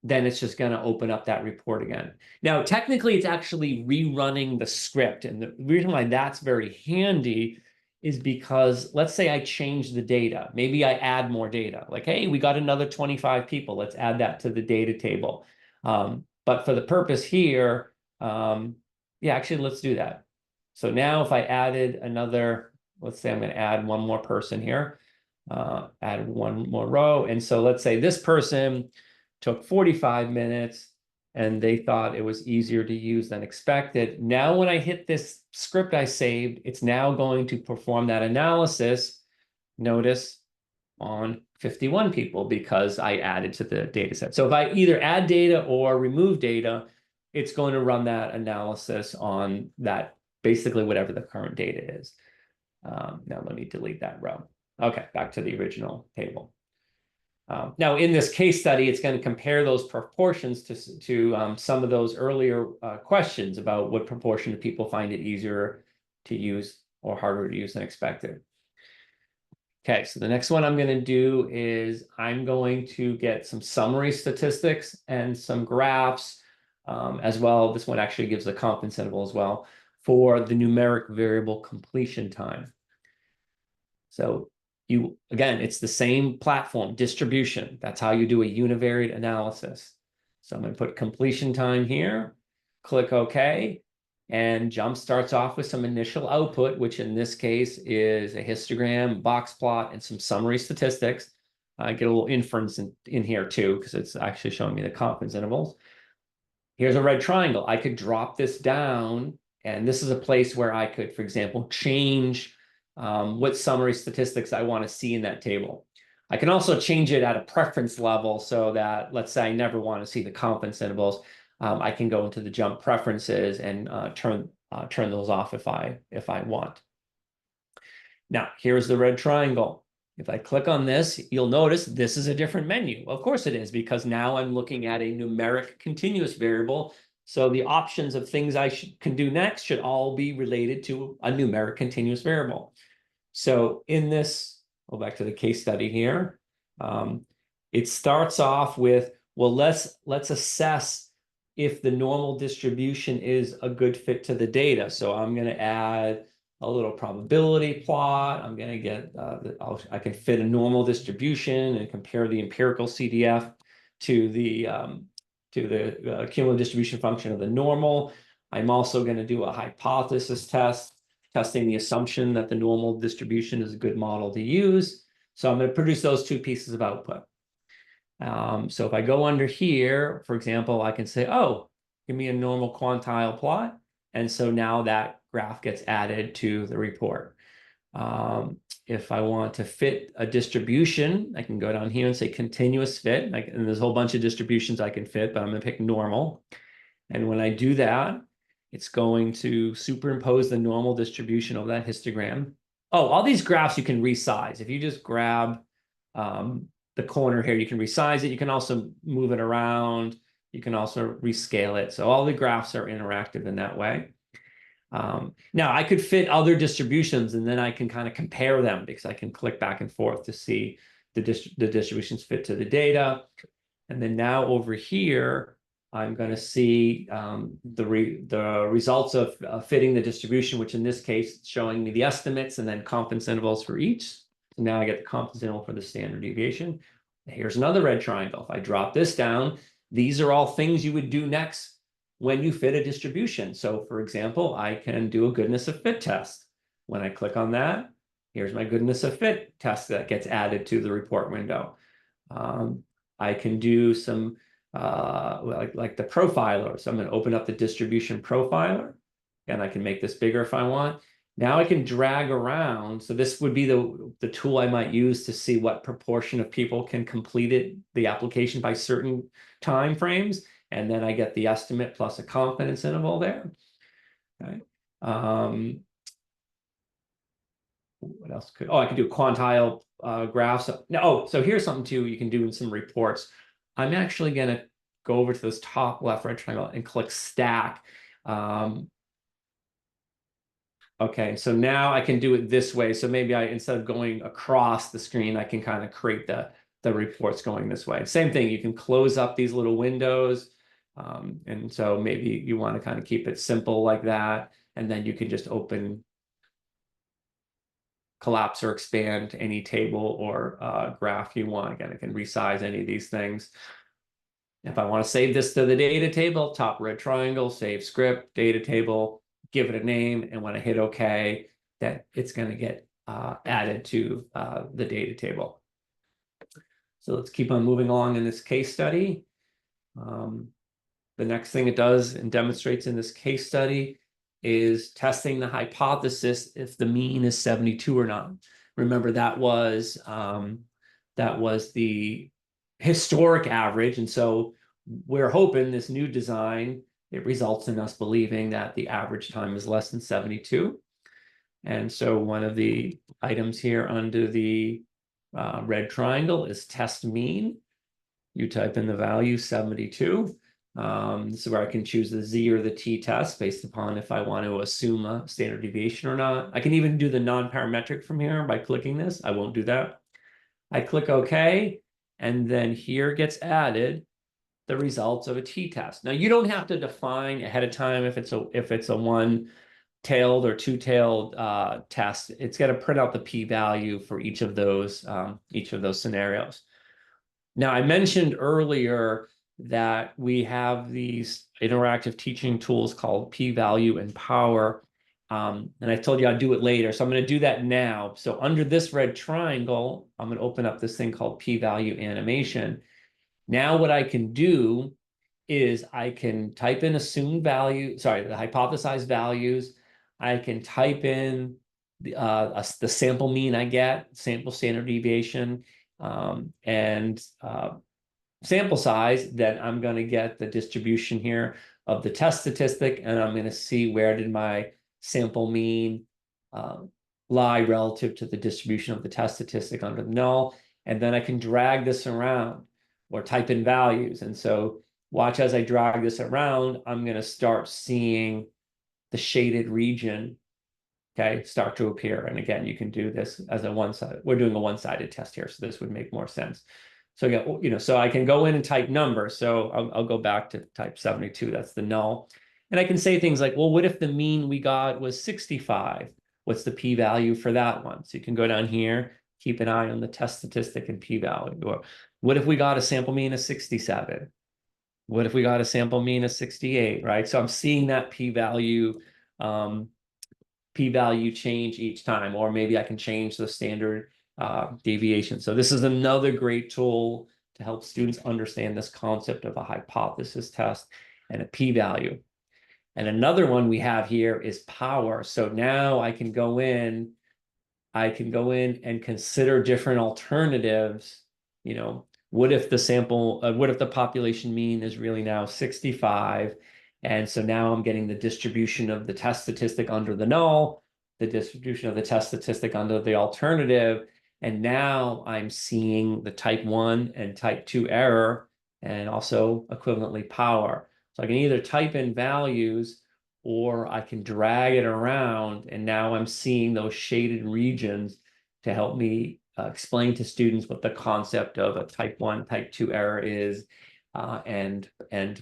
[SPEAKER 2] then it's just going to open up that report again. Now, technically, it's actually rerunning the script. And the reason why that's very handy is because let's say I change the data. Maybe I add more data. Like, hey, we got another 25 people. Let's add that to the data table. But for the purpose here, yeah, actually, let's do that. So now if I added another, let's say I'm going to add one more person here, add one more row. And so let's say this person took 45 minutes and they thought it was easier to use than expected. Now, when I hit this script I saved, it's now going to perform that analysis, notice, on 51 people because I added to the data set. So if I either add data or remove data, it's going to run that analysis on that, basically whatever the current data is. Now let me delete that row. Okay, back to the original table. Now, in this case study, it's going to compare those proportions to some of those earlier questions about what proportion of people find it easier to use or harder to use than expected. Okay, so the next one I'm going to do is I'm going to get some summary statistics and some graphs as well. This one actually gives the confidence interval as well for the numeric variable completion time. So again, it's the same platform, distribution. That's how you do a univariate analysis. So I'm going to put completion time here, click OK, and JMP starts off with some initial output, which in this case is a histogram, box plot, and some summary statistics. I get a little inference in here too, because it's actually showing me the confidence intervals. Here's a red triangle. I could drop this down, and this is a place where I could, for example, change what summary statistics I want to see in that table. I can also change it at a preference level so that, let's say I never want to see the confidence intervals. I can go into the JMP preferences and turn those off if I want. Now, here's the red triangle. If I click on this, you'll notice this is a different menu. Of course it is, because now I'm looking at a numeric continuous variable. So the options of things I can do next should all be related to a numeric continuous variable. So in this, go back to the case study here. it starts off with, well, let's assess if the normal distribution is a good fit to the data. So I'm going to add a little probability plot. I'm going to get, I can fit a normal distribution and compare the empirical CDF to the cumulative distribution function of the normal. I'm also going to do a hypothesis test, testing the assumption that the normal distribution is a good model to use. So I'm going to produce those two pieces of output. So if I go under here, for example, I can say, oh, give me a normal quantile plot. And so now that graph gets added to the report. If I want to fit a distribution, I can go down here and say continuous fit. And there's a whole bunch of distributions I can fit, but I'm going to pick normal. And when I do that, it's going to superimpose the normal distribution over that histogram. Oh, all these graphs you can resize. If you just grab the corner here, you can resize it. You can also move it around. You can also rescale it. So all the graphs are interactive in that way. Now I could fit other distributions and then I can kind of compare them because I can click back and forth to see the distributions fit to the data. And then now over here, I'm going to see the results of fitting the distribution, which in this case is showing me the estimates and then confidence intervals for each. So now I get the confidence interval for the standard deviation. Here's another red triangle. If I drop this down, these are all things you would do next when you fit a distribution. So for example, I can do a goodness of fit test. When I click on that, here's my goodness of fit test that gets added to the report window. I can do some like the profiler. So I'm going to open up the distribution profiler and I can make this bigger if I want. Now I can drag around. So this would be the tool I might use to see what proportion of people can complete the application by certain time frames. And then I get the estimate plus a confidence interval there. Okay. What else could, I could do quantile graphs. So here's something too you can do in some reports. I'm actually going to go over to this top left red triangle and click stack. Okay, so now I can do it this way. So maybe instead of going across the screen, I can kind of create the reports going this way. Same thing, you can close up these little windows. And so maybe you want to kind of keep it simple like that. And then you can just collapse or expand any table or graph you want. Again, I can resize any of these things. If I want to save this to the data table, top red triangle, save script, data table, give it a name, and when I hit OK, that it's going to get added to the data table. So let's keep on moving along in this case study. The next thing it does and demonstrates in this case study is testing the hypothesis if the mean is 72 or not. Remember, that was the historic average, and so we're hoping this new design, it results in us believing that the average time is less than 72. And so one of the items here under the red triangle is test mean. You type in the value 72. This is where I can choose the Z or the T test based upon if I want to assume a standard deviation or not. I can even do the non-parametric from here by clicking this. I won't do that. I click OK, and then here gets added the results of a t-test. Now you don't have to define ahead of time if it's a one-tailed or two-tailed test. It's got to print out the p-value for each of those scenarios. Now I mentioned earlier that we have these interactive teaching tools called p-value and power. And I told you I'd do it later, so I'm going to do that now. So under this red triangle, I'm going to open up this thing called p-value animation. Now what I can do is I can type in assumed value, sorry, the hypothesized values. I can type in the sample mean I get, sample standard deviation, and sample size. Then I'm going to get the distribution here of the test statistic, and I'm going to see where did my sample mean lie relative to the distribution of the test statistic under the null. And then I can drag this around or type in values. And so watch as I drag this around, I'm going to start seeing the shaded region, okay, start to appear. And again, you can do this as a one-sided, we're doing a one-sided test here, so this would make more sense. So again, so I can go in and type numbers. So I'll go back to type 72. That's the null. And I can say things like, well, what if the mean we got was 65? What's the p-value for that one? So you can go down here, keep an eye on the test statistic and p-value. Or what if we got a sample mean of 67? What if we got a sample mean of 68, right? So I'm seeing that p-value change each time, or maybe I can change the standard deviation. So this is another great tool to help students understand this concept of a hypothesis test and a p-value. And another one we have here is power. So now I can go in and consider different alternatives. What if the population mean is really now 65? And so now I'm getting the distribution of the test statistic under the null, the distribution of the test statistic under the alternative. And now I'm seeing the type 1 and type 2 error, and also equivalently power. So I can either type in values, or I can drag it around, and now I'm seeing those shaded regions to help me explain to students what the concept of a type 1, type 2 error is, and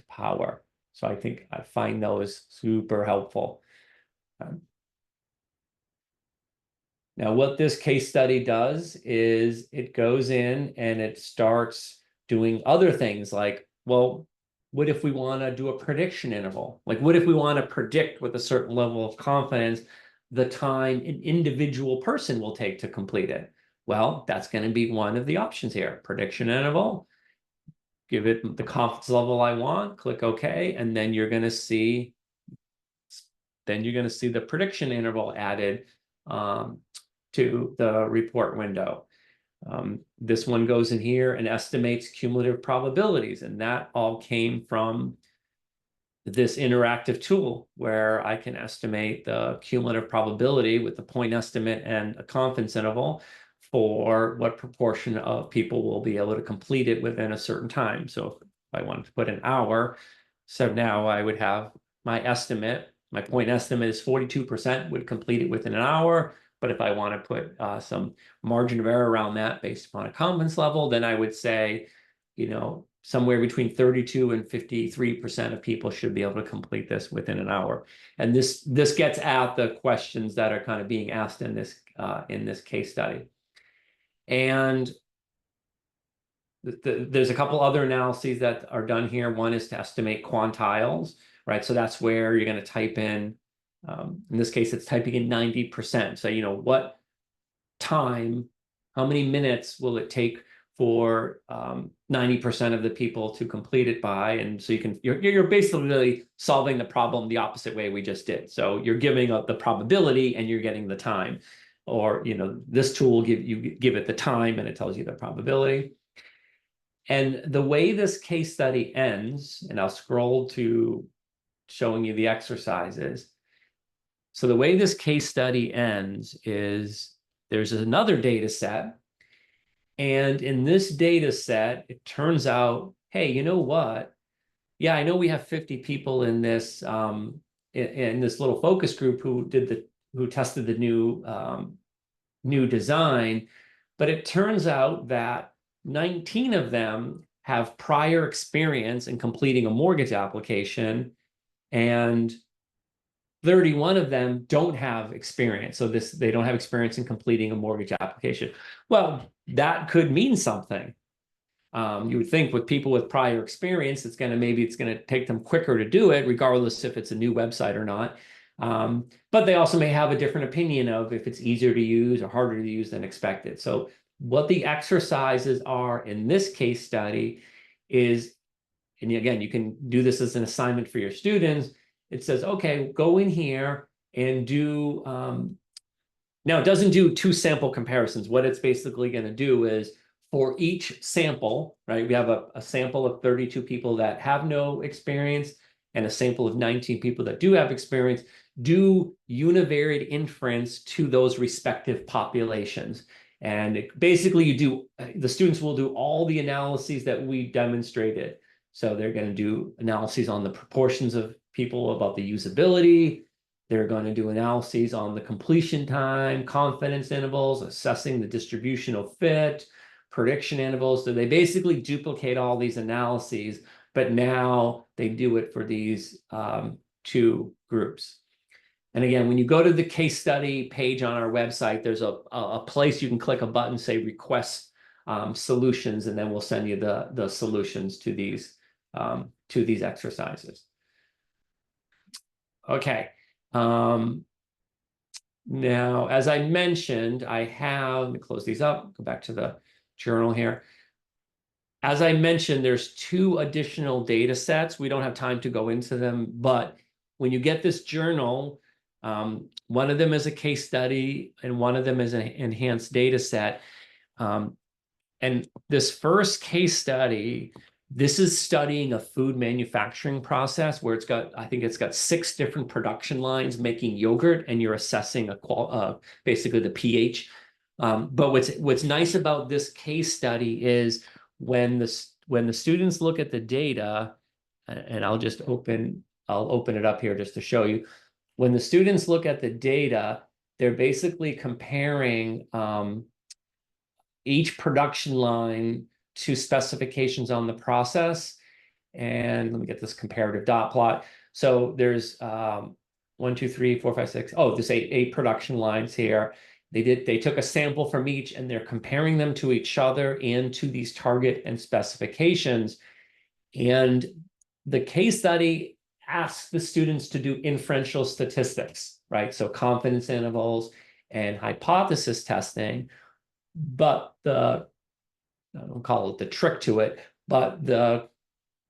[SPEAKER 2] power. So I find those super helpful. Now, what this case study does is it goes in and it starts doing other things like, well, what if we want to do a prediction interval? Like, what if we want to predict with a certain level of confidence the time an individual person will take to complete it? Well, that's going to be one of the options here. Prediction interval, give it the confidence level I want, click OK, and then you're going to see the prediction interval added to the report window. This one goes in here and estimates cumulative probabilities, and that all came from this interactive tool where I can estimate the cumulative probability with the point estimate and a confidence interval for what proportion of people will be able to complete it within a certain time. So if I wanted to put an hour, so now I would have my estimate. My point estimate is 42% would complete it within an hour. But if I want to put some margin of error around that based upon a confidence level, then I would say, somewhere between 32 and 53% of people should be able to complete this within an hour. And this gets at the questions that are kind of being asked in this case study. And there's a couple other analyses that are done here. One is to estimate quantiles, right? So that's where you're going to type in this case, it's typing in 90%. So, what time, how many minutes will it take for 90% of the people to complete it by? And so you're basically solving the problem the opposite way we just did. So you're giving up the probability and you're getting the time. Or, this tool will give it the time and it tells you the probability. And the way this case study ends, and I'll scroll to showing you the exercises. So the way this case study ends is there's another data set. And in this data set, it turns out, hey, you know what? Yeah, I know we have 50 people in this in this little focus group who tested the new design, but it turns out that 19 of them have prior experience in completing a mortgage application, and 31 of them don't have experience. So they don't have experience in completing a mortgage application. Well, that could mean something. You would think with people with prior experience, it's going to take them quicker to do it, regardless if it's a new website or not. But they also may have a different opinion of if it's easier to use or harder to use than expected. So what the exercises are in this case study is, and again, you can do this as an assignment for your students. It says, okay, go in here and do, now it doesn't do two sample comparisons. What it's basically going to do is for each sample, right? We have a sample of 32 people that have no experience and a sample of 19 people that do have experience. Do univariate inference to those respective populations. And basically the students will do all the analyses that we demonstrated. So they're going to do analyses on the proportions of people about the usability. They're going to do analyses on the completion time, confidence intervals, assessing the distributional fit, prediction intervals. So they basically duplicate all these analyses, but now they do it for these two groups. And again, when you go to the case study page on our website, there's a place you can click a button, say request solutions, and then we'll send you the solutions to these exercises. Okay. Now, as I mentioned, let me close these up, go back to the journal here. As I mentioned, there's 2 additional data sets. We don't have time to go into them, but when you get this journal, one of them is a case study and one of them is an enhanced data set. And this first case study, this is studying a food manufacturing process where I think it's got 6 different production lines making yogurt, and you're assessing basically the pH. But what's nice about this case study is when the students look at the data, and I'll open it up here just to show you. When the students look at the data, they're basically comparing each production line to specifications on the process. And let me get this comparative dot plot. So there's 1, 2, 3, 4, 5, 6. Oh, there's eight production lines here. They took a sample from each and they're comparing them to each other and to these target and specifications. And the case study asks the students to do inferential statistics, right? So confidence intervals and hypothesis testing. But I don't call it the trick to it, but the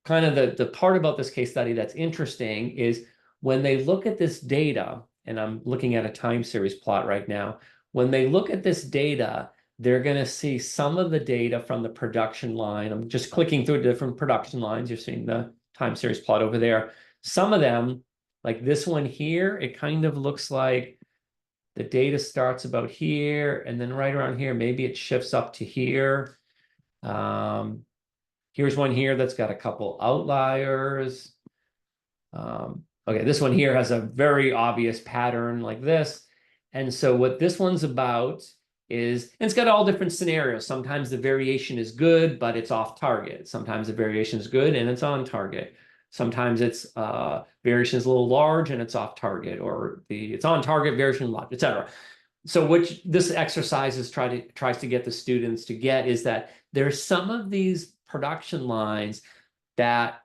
[SPEAKER 2] part about this case study that's interesting is when they look at this data, and I'm looking at a time series plot right now, when they look at this data, they're going to see some of the data from the production line. I'm just clicking through different production lines. You're seeing the time series plot over there. Some of them, like this one here, it kind of looks like the data starts about here, and then right around here, maybe it shifts up to here. Here's one here that's got a couple outliers. Okay, this one here has a very obvious pattern like this. And so what this one's about is, and it's got all different scenarios. Sometimes the variation is good, but it's off target. Sometimes the variation is good and it's on target. Sometimes it's variation is a little large and it's off target, or it's on target, variation large, etc. So what this exercise is tries to get the students to get is that there's some of these production lines that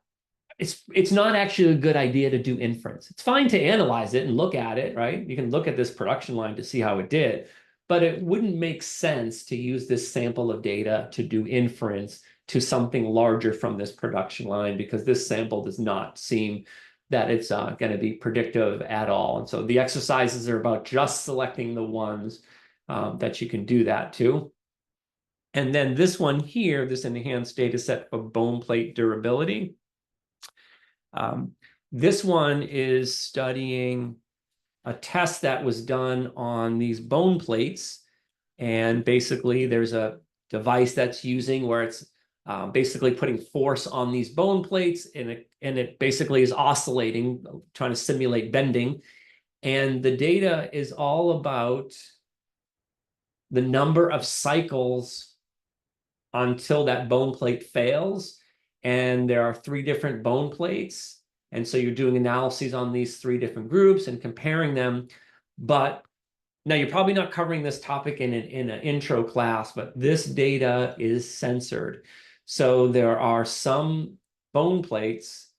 [SPEAKER 2] it's not actually a good idea to do inference. It's fine to analyze it and look at it, right? You can look at this production line to see how it did, but it wouldn't make sense to use this sample of data to do inference to something larger from this production line, because this sample does not seem that it's going to be predictive at all. And so the exercises are about just selecting the ones that you can do that to. And then this one here, this enhanced data set for bone plate durability. This one is studying a test that was done on these bone plates. And basically there's a device that's using where it's basically putting force on these bone plates, and it basically is oscillating, trying to simulate bending. And the data is all about the number of cycles until that bone plate fails. And there are 3 different bone plates. And so you're doing analyses on these 3 different groups and comparing them. But now you're probably not covering this topic in an intro class, but this data is censored. So there are some bone plates,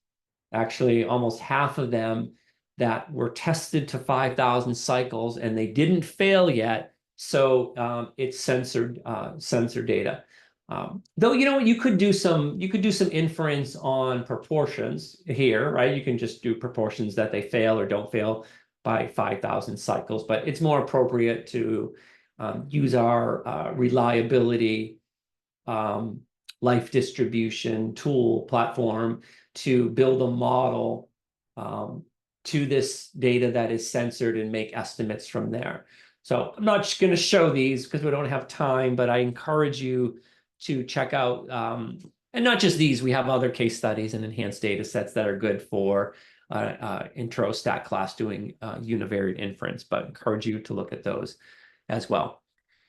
[SPEAKER 2] actually almost half of them, that were tested to 5,000 cycles and they didn't fail yet. So it's censored data. Though, you know, you could do some inference on proportions here, right? You can just do proportions that they fail or don't fail by 5,000 cycles, but it's more appropriate to use our reliability life distribution tool platform to build a model to this data that is censored and make estimates from there. So I'm not just going to show these because we don't have time, but I encourage you to check out, and not just these, we have other case studies and enhanced data sets that are good for intro stat class doing univariate inference, but encourage you to look at those as well.